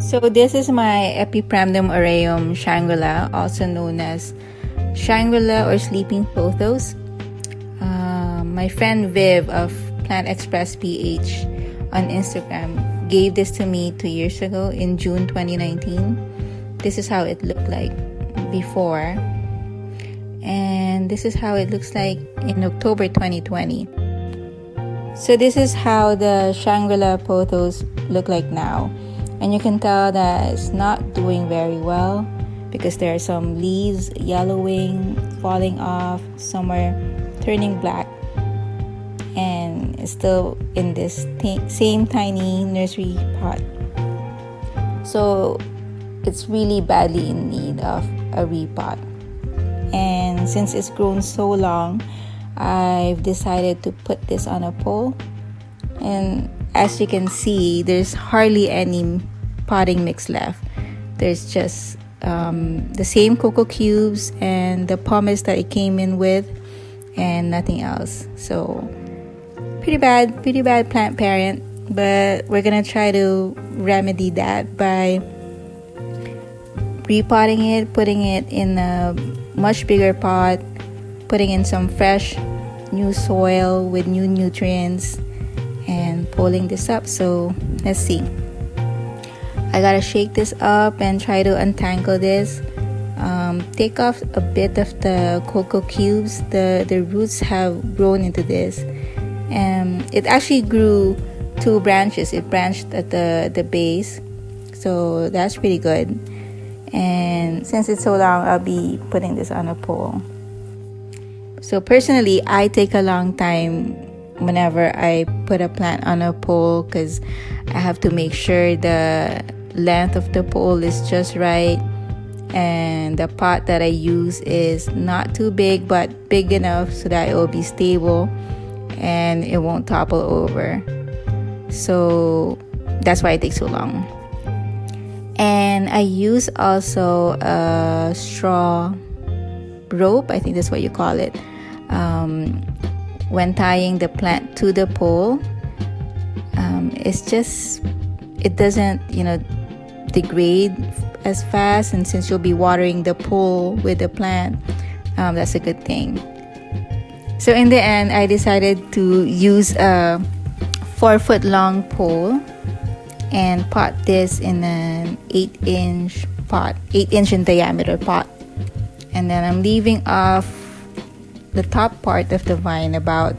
So this is my Epipremnum aureum Shangri, also known as Shangri or sleeping pothos. My friend Viv of Plant Express PH on Instagram gave this to me 2 years ago in June 2019. This is how it looked like before, and this is how it looks like in October 2020. So this is how the Shangri pothos look like now, and you can tell that it's not doing very well because there are some leaves yellowing, falling off, some are turning black, and it's still in this same tiny nursery pot. So it's really badly in need of a repot. And since it's grown so long, I've decided to put this on a pole. And as you can see, there's hardly any potting mix left. There's just the same cocoa cubes and the pumice that it came in with, and nothing else. So pretty bad plant parent, but we're gonna try to remedy that by repotting it, putting it in a much bigger pot, putting in some fresh new soil with new nutrients, and pulling this up. So let's see. I gotta shake this up and try to untangle this. Take off a bit of the cocoa cubes. The roots have grown into this, and it actually grew 2 branches. It branched at the base, so that's pretty good. And since it's so long, I'll be putting this on a pole. So personally, I take a long time whenever I put a plant on a pole because I have to make sure the length of the pole is just right, and the pot that I use is not too big but big enough so that it will be stable and it won't topple over. So that's why it takes so long. And I use also a straw rope, I think that's what you call it, when tying the plant to the pole. It doesn't degrade as fast, and since you'll be watering the pole with the plant, that's a good thing. So in the end, I decided to use a 4-foot long pole and pot this in an 8-inch pot, 8-inch in diameter pot. And then I'm leaving off the top part of the vine about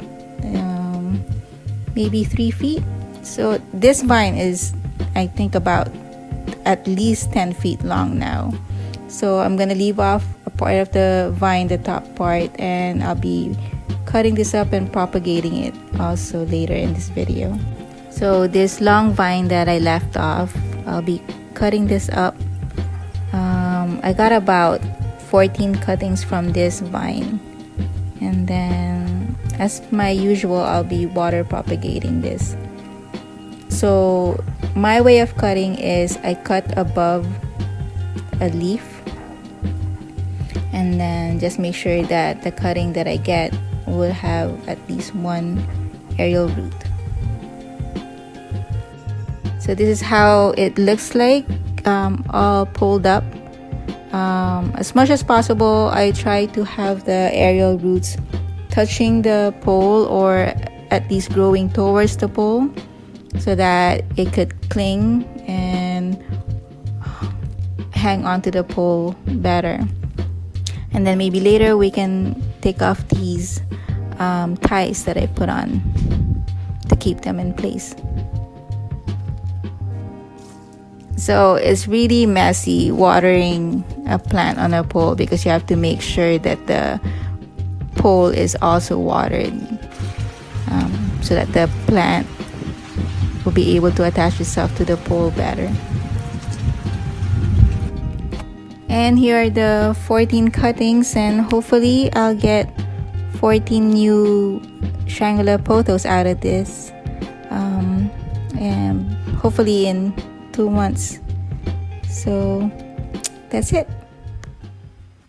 maybe 3 feet. So this vine is, I think, about at least 10 feet long now. So I'm gonna leave off a part of the vine, the top part, and I'll be cutting this up and propagating it also later in this video. So this long vine that I left off, I'll be cutting this up. I got about 14 cuttings from this vine, and then as my usual, I'll be water propagating this. So my way of cutting is I cut above a leaf, and then just make sure that the cutting that I get will have at least 1 aerial root. So this is how it looks like, all pulled up. As much as possible, I try to have the aerial roots touching the pole, or at least growing towards the pole, so that it could cling and hang onto the pole better. And then maybe later we can take off these ties that I put on to keep them in place. So it's really messy watering a plant on a pole because you have to make sure that the pole is also watered, so that the plant will be able to attach itself to the pole better. And here are the 14 cuttings, and hopefully I'll get 14 new Shangri pothos out of this, and hopefully in 2 months. So that's it.